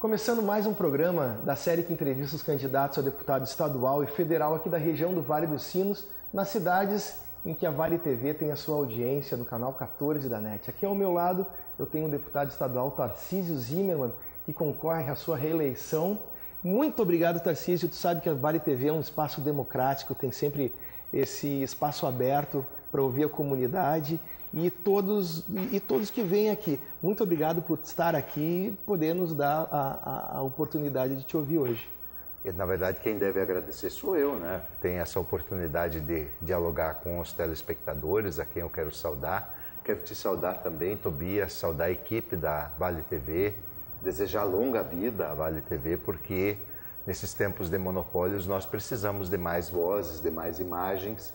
Começando mais um programa da série que entrevista os candidatos a deputado estadual e federal aqui da região do Vale dos Sinos, nas cidades em que a Vale TV tem a sua audiência no canal 14 da NET. Aqui ao meu lado eu tenho o deputado estadual Tarcísio Zimmermann, que concorre à sua reeleição. Muito obrigado, Tarcísio. Tu sabe que a Vale TV é um espaço democrático, tem sempre esse espaço aberto para ouvir a comunidade e todos que vêm aqui. Muito obrigado por estar aqui e poder nos dar a oportunidade de te ouvir hoje. E, na verdade, quem deve agradecer sou eu, né? Tenho essa oportunidade de dialogar com os telespectadores, a quem eu quero saudar. Quero te saudar também, Tobias, saudar a equipe da Vale TV, desejar longa vida à Vale TV, porque nesses tempos de monopólios nós precisamos de mais vozes, de mais imagens,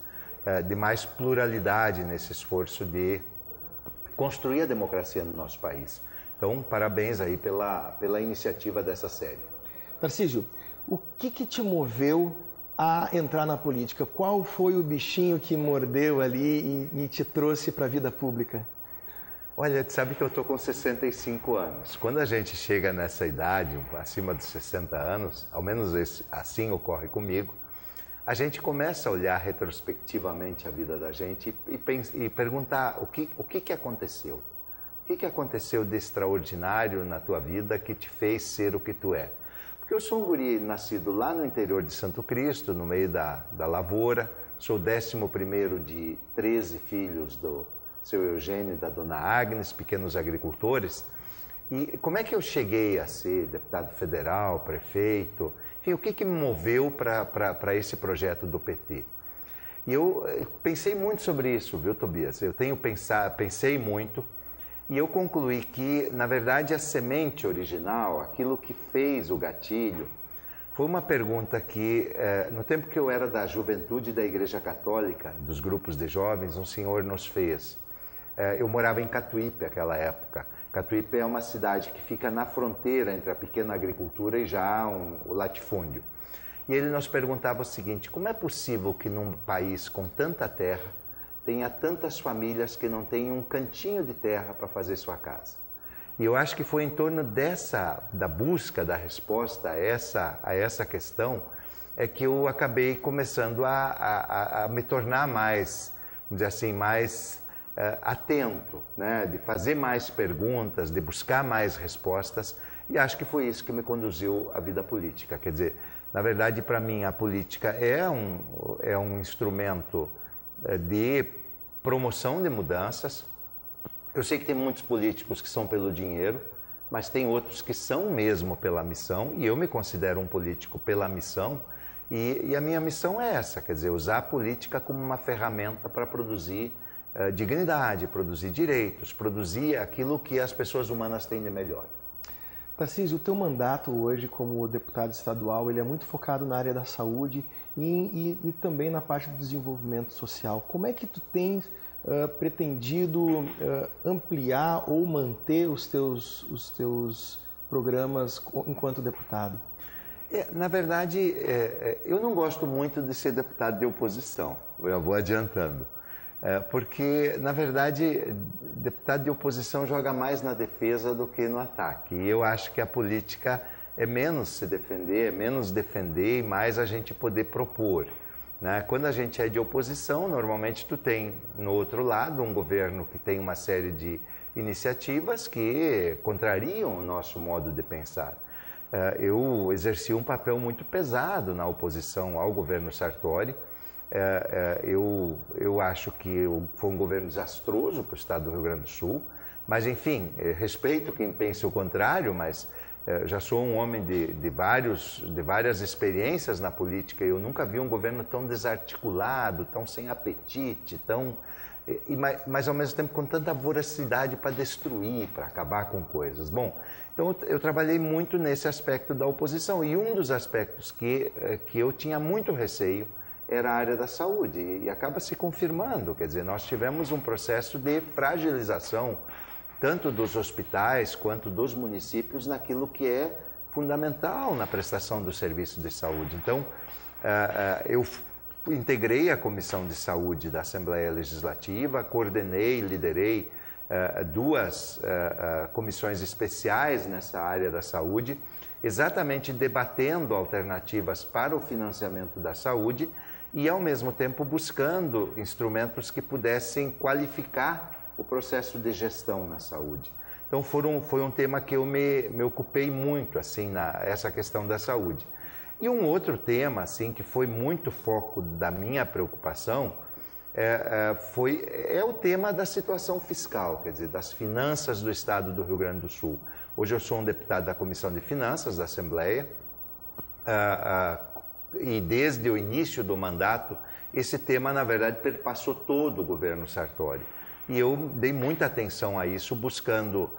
de mais pluralidade nesse esforço de construir a democracia no nosso país. Então, parabéns aí pela iniciativa dessa série. Tarcísio, o que te moveu a entrar na política? Qual foi o bichinho que mordeu ali e te trouxe para a vida pública? Olha, tu sabe que eu estou com 65 anos. Quando a gente chega nessa idade, acima dos 60 anos, ao menos assim ocorre comigo, a gente começa a olhar retrospectivamente a vida da gente e perguntar o que aconteceu. O que aconteceu de extraordinário na tua vida que te fez ser o que tu é? Porque eu sou um guri nascido lá no interior de Santo Cristo, no meio da lavoura, sou o 11º de 13 filhos do seu Eugênio e da dona Agnes, pequenos agricultores. E como é que eu cheguei a ser deputado federal, prefeito? Enfim, o que me moveu para esse projeto do PT? E eu pensei muito sobre isso, viu, Tobias? Pensei muito e eu concluí que, na verdade, a semente original, aquilo que fez o gatilho, foi uma pergunta que, no tempo que eu era da juventude da Igreja Católica, dos grupos de jovens, um senhor nos fez. Eu morava em Catuípe naquela época. Catuípe é uma cidade que fica na fronteira entre a pequena agricultura e já o latifúndio. E ele nos perguntava o seguinte: como é possível que num país com tanta terra tenha tantas famílias que não têm um cantinho de terra para fazer sua casa? E eu acho que foi em torno da busca da resposta a essa questão que eu acabei começando a me tornar mais, vamos dizer assim, mais atento, né? De fazer mais perguntas, de buscar mais respostas, e acho que foi isso que me conduziu à vida política. Quer dizer, na verdade, para mim, a política é um instrumento de promoção de mudanças. Eu sei que tem muitos políticos que são pelo dinheiro, mas tem outros que são mesmo pela missão, e eu me considero um político pela missão, e a minha missão é essa, quer dizer, usar a política como uma ferramenta para produzir dignidade, produzir direitos, produzir aquilo que as pessoas humanas têm de melhor. Tarcísio, o teu mandato hoje como deputado estadual, ele é muito focado na área da saúde e também na parte do desenvolvimento social. Como é que tu tens pretendido ampliar ou manter os teus programas enquanto deputado? Na verdade, eu não gosto muito de ser deputado de oposição, eu vou adiantando. Porque, na verdade, deputado de oposição joga mais na defesa do que no ataque. E eu acho que a política é menos se defender, é menos defender e mais a gente poder propor, né? Quando a gente é de oposição, normalmente tu tem no outro lado um governo que tem uma série de iniciativas que contrariam o nosso modo de pensar. Eu exerci um papel muito pesado na oposição ao governo Sartori. Eu acho que foi um governo desastroso para o estado do Rio Grande do Sul, mas enfim, respeito quem pense o contrário, mas já sou um homem de várias experiências na política e eu nunca vi um governo tão desarticulado, tão sem apetite, mas ao mesmo tempo com tanta voracidade para destruir, para acabar com coisas. Bom, então eu trabalhei muito nesse aspecto da oposição e um dos aspectos que eu tinha muito receio era a área da saúde e acaba se confirmando, quer dizer, nós tivemos um processo de fragilização tanto dos hospitais quanto dos municípios naquilo que é fundamental na prestação do serviço de saúde. Então, eu integrei a Comissão de Saúde da Assembleia Legislativa, coordenei, liderei duas comissões especiais nessa área da saúde, exatamente debatendo alternativas para o financiamento da saúde e, ao mesmo tempo, buscando instrumentos que pudessem qualificar o processo de gestão na saúde. Então, foi um tema que eu me ocupei muito, assim, essa questão da saúde. E um outro tema, assim, que foi muito foco da minha preocupação, é o tema da situação fiscal, quer dizer, das finanças do Estado do Rio Grande do Sul. Hoje eu sou um deputado da Comissão de Finanças da Assembleia, e desde o início do mandato, esse tema, na verdade, perpassou todo o governo Sartori. E eu dei muita atenção a isso, buscando,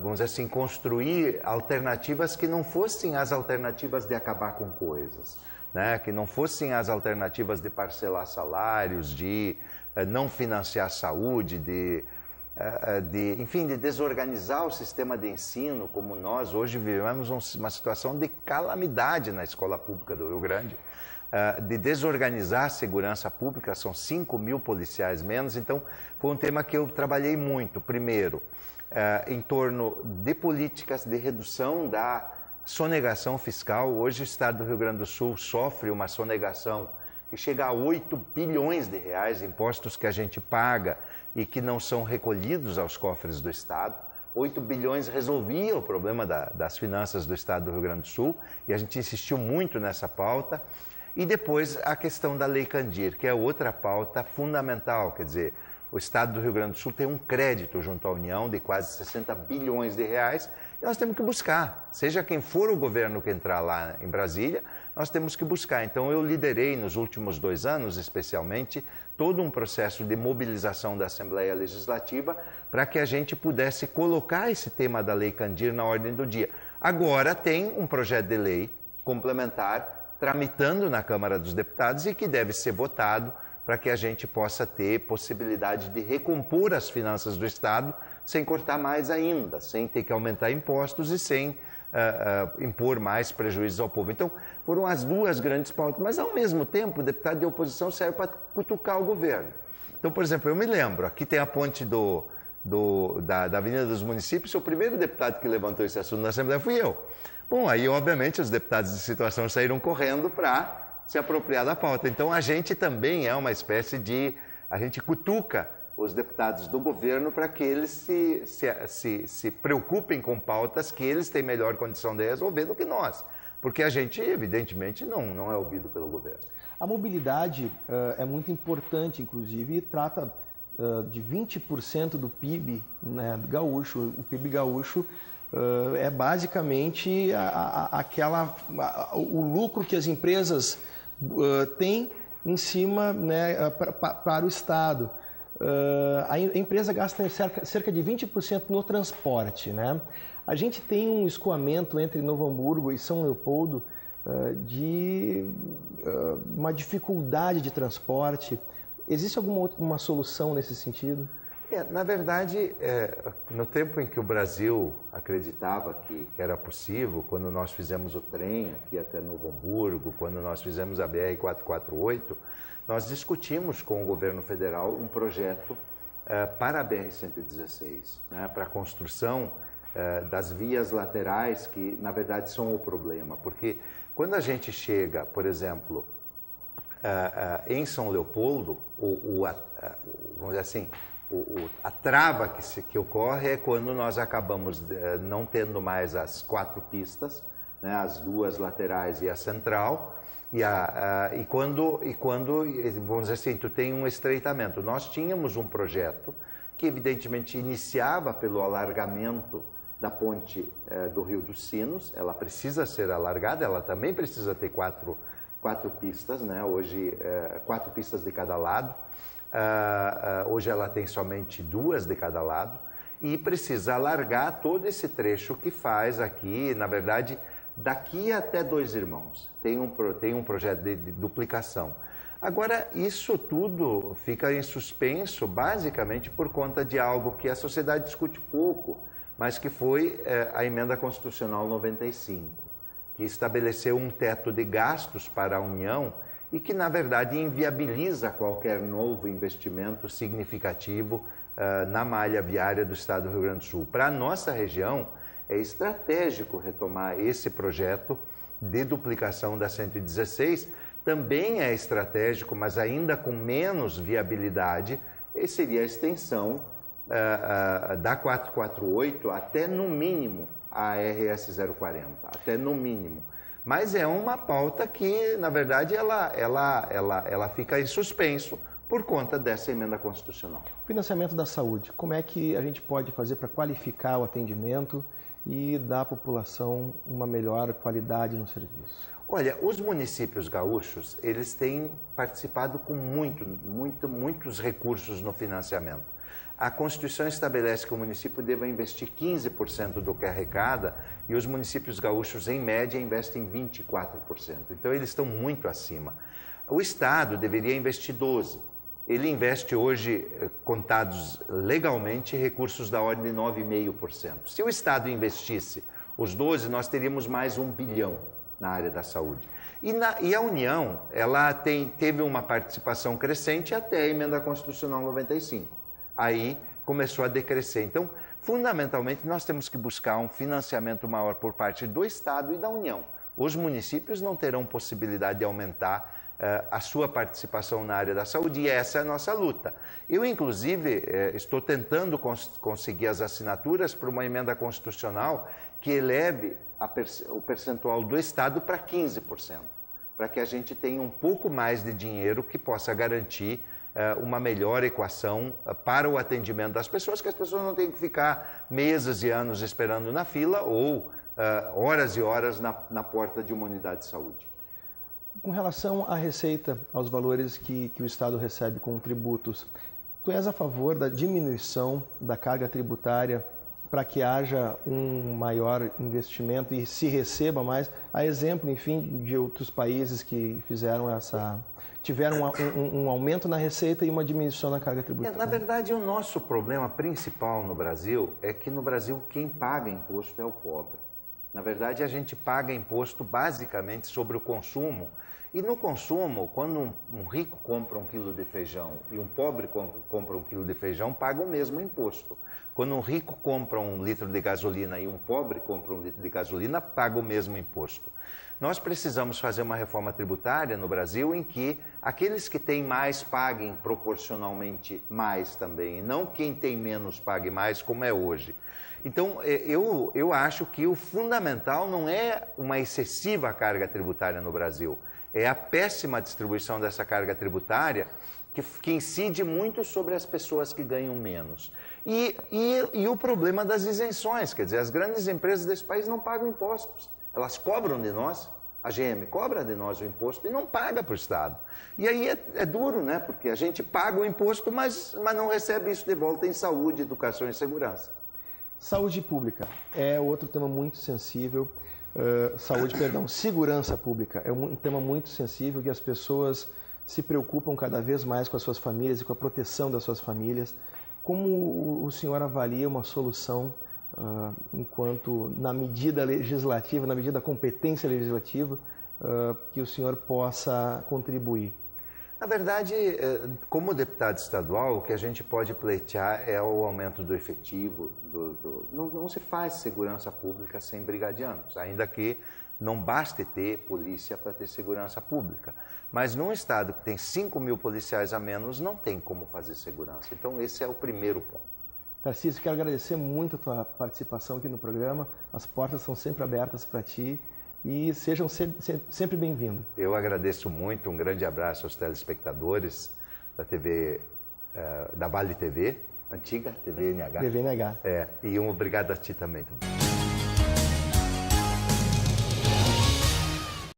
vamos dizer assim, construir alternativas que não fossem as alternativas de acabar com coisas, né? Que não fossem as alternativas de parcelar salários, de não financiar a saúde, enfim, de desorganizar o sistema de ensino, como nós hoje vivemos uma situação de calamidade na escola pública do Rio Grande, de desorganizar a segurança pública, são 5.000 policiais menos, então foi um tema que eu trabalhei muito, primeiro, em torno de políticas de redução da sonegação fiscal. Hoje o Estado do Rio Grande do Sul sofre uma sonegação que chega a 8 bilhões de reais, impostos que a gente paga e que não são recolhidos aos cofres do Estado. 8 bilhões resolvia o problema das finanças do Estado do Rio Grande do Sul e a gente insistiu muito nessa pauta. E depois a questão da Lei Candir, que é outra pauta fundamental, quer dizer, o Estado do Rio Grande do Sul tem um crédito junto à União de quase 60 bilhões de reais e nós temos que buscar, seja quem for o governo que entrar lá em Brasília, nós temos que buscar. Então eu liderei nos últimos 2 anos, especialmente, todo um processo de mobilização da Assembleia Legislativa para que a gente pudesse colocar esse tema da Lei Candir na ordem do dia. Agora tem um projeto de lei complementar tramitando na Câmara dos Deputados e que deve ser votado para que a gente possa ter possibilidade de recompor as finanças do Estado sem cortar mais ainda, sem ter que aumentar impostos e sem impor mais prejuízos ao povo. Então, foram as duas grandes pautas, mas ao mesmo tempo o deputado de oposição serve para cutucar o governo. Então, por exemplo, eu me lembro, aqui tem a ponte da Avenida dos Municípios, o primeiro deputado que levantou esse assunto na Assembleia fui eu. Bom, aí obviamente os deputados de situação saíram correndo para se apropriar da pauta. Então a gente também é uma espécie de... a gente cutuca os deputados do governo para que eles se preocupem com pautas que eles têm melhor condição de resolver do que nós. Porque a gente, evidentemente, não é ouvido pelo governo. A mobilidade é muito importante, inclusive, e trata de 20% do PIB, né, gaúcho. O PIB gaúcho é basicamente o lucro que as empresas têm em cima, né, para o Estado. A empresa gasta cerca de 20% no transporte, né? A gente tem um escoamento entre Novo Hamburgo e São Leopoldo de uma dificuldade de transporte. Existe alguma solução nesse sentido? Na verdade, no tempo em que o Brasil acreditava que era possível, quando nós fizemos o trem aqui até Novo Hamburgo, quando nós fizemos a BR-448, nós discutimos com o governo federal um projeto para a BR-116, né, para a construção das vias laterais, que na verdade são o problema. Porque quando a gente chega, por exemplo, em São Leopoldo, vamos dizer assim, a trava que ocorre é quando nós acabamos não tendo mais as 4 pistas, né, as 2 laterais e a central, e quando, vamos dizer assim, tu tem um estreitamento. Nós tínhamos um projeto que evidentemente iniciava pelo alargamento da ponte do Rio dos Sinos. Ela precisa ser alargada, ela também precisa ter 4 pistas, né? Hoje 4 pistas de cada lado. Hoje ela tem somente 2 de cada lado e precisa alargar todo esse trecho que faz aqui, na verdade, daqui até Dois Irmãos. Tem um projeto de duplicação. Agora, isso tudo fica em suspenso basicamente por conta de algo que a sociedade discute pouco, mas que foi a Emenda Constitucional 95, que estabeleceu um teto de gastos para a União e que, na verdade, inviabiliza qualquer novo investimento significativo na malha viária do estado do Rio Grande do Sul. Para a nossa região, é estratégico retomar esse projeto de duplicação da 116. Também é estratégico, mas ainda com menos viabilidade, e seria a extensão da 448 até no mínimo a RS 040, até no mínimo. Mas é uma pauta que, na verdade, ela fica em suspenso por conta dessa emenda constitucional. Financiamento da saúde, como é que a gente pode fazer para qualificar o atendimento e dar à população uma melhor qualidade no serviço? Olha, os municípios gaúchos, eles têm participado com muitos recursos no financiamento. A Constituição estabelece que o município deva investir 15% do que arrecada e os municípios gaúchos, em média, investem 24%. Então, eles estão muito acima. O Estado deveria investir 12%. Ele investe hoje, contados legalmente, recursos da ordem de 9,5%. Se o Estado investisse os 12%, nós teríamos mais 1 bilhão na área da saúde. E a União, ela teve uma participação crescente até a emenda constitucional 95. Aí começou a decrescer. Então, fundamentalmente, nós temos que buscar um financiamento maior por parte do Estado e da União. Os municípios não terão possibilidade de aumentar a sua participação na área da saúde, e essa é a nossa luta. Eu, inclusive, estou tentando conseguir as assinaturas para uma emenda constitucional que eleve o percentual do Estado para 15%, para que a gente tenha um pouco mais de dinheiro que possa garantir uma melhor equação para o atendimento das pessoas, que as pessoas não tenham que ficar meses e anos esperando na fila ou horas e horas na porta de uma unidade de saúde. Com relação à receita, aos valores que o Estado recebe com tributos, tu és a favor da diminuição da carga tributária para que haja um maior investimento e se receba mais? A exemplo, enfim, de outros países que tiveram um aumento na receita e uma diminuição na carga tributária. Na verdade, o nosso problema principal no Brasil é que no Brasil quem paga imposto é o pobre. Na verdade, a gente paga imposto basicamente sobre o consumo. E no consumo, quando um rico compra 1 quilo de feijão e um pobre compra 1 quilo de feijão, paga o mesmo imposto. Quando um rico compra 1 litro de gasolina e um pobre compra 1 litro de gasolina, paga o mesmo imposto. Nós precisamos fazer uma reforma tributária no Brasil em que aqueles que têm mais paguem proporcionalmente mais também, e não quem tem menos pague mais, como é hoje. Então, eu acho que o fundamental não é uma excessiva carga tributária no Brasil, é a péssima distribuição dessa carga tributária que incide muito sobre as pessoas que ganham menos. E o problema das isenções, quer dizer, as grandes empresas desse país não pagam impostos, elas cobram de nós, a GM cobra de nós o imposto e não paga para o Estado. E aí é duro, né? Porque a gente paga o imposto, mas não recebe isso de volta em saúde, educação e segurança. Saúde pública é outro tema muito sensível. Segurança pública é um tema muito sensível que as pessoas se preocupam cada vez mais com as suas famílias e com a proteção das suas famílias. Como o senhor avalia uma solução enquanto na medida legislativa, na medida da competência legislativa, que o senhor possa contribuir? Na verdade, como deputado estadual, o que a gente pode pleitear é o aumento do efetivo. Não se faz segurança pública sem brigadianos, ainda que não baste ter polícia para ter segurança pública. Mas num estado que tem 5.000 policiais a menos, não tem como fazer segurança. Então, esse é o primeiro ponto. Tarcísio, quero agradecer muito a tua participação aqui no programa. As portas são sempre abertas para ti. E sejam sempre bem-vindos. Eu agradeço muito, um grande abraço aos telespectadores da TV, da Vale TV, antiga TV NH. TV NH. E um obrigado a ti também.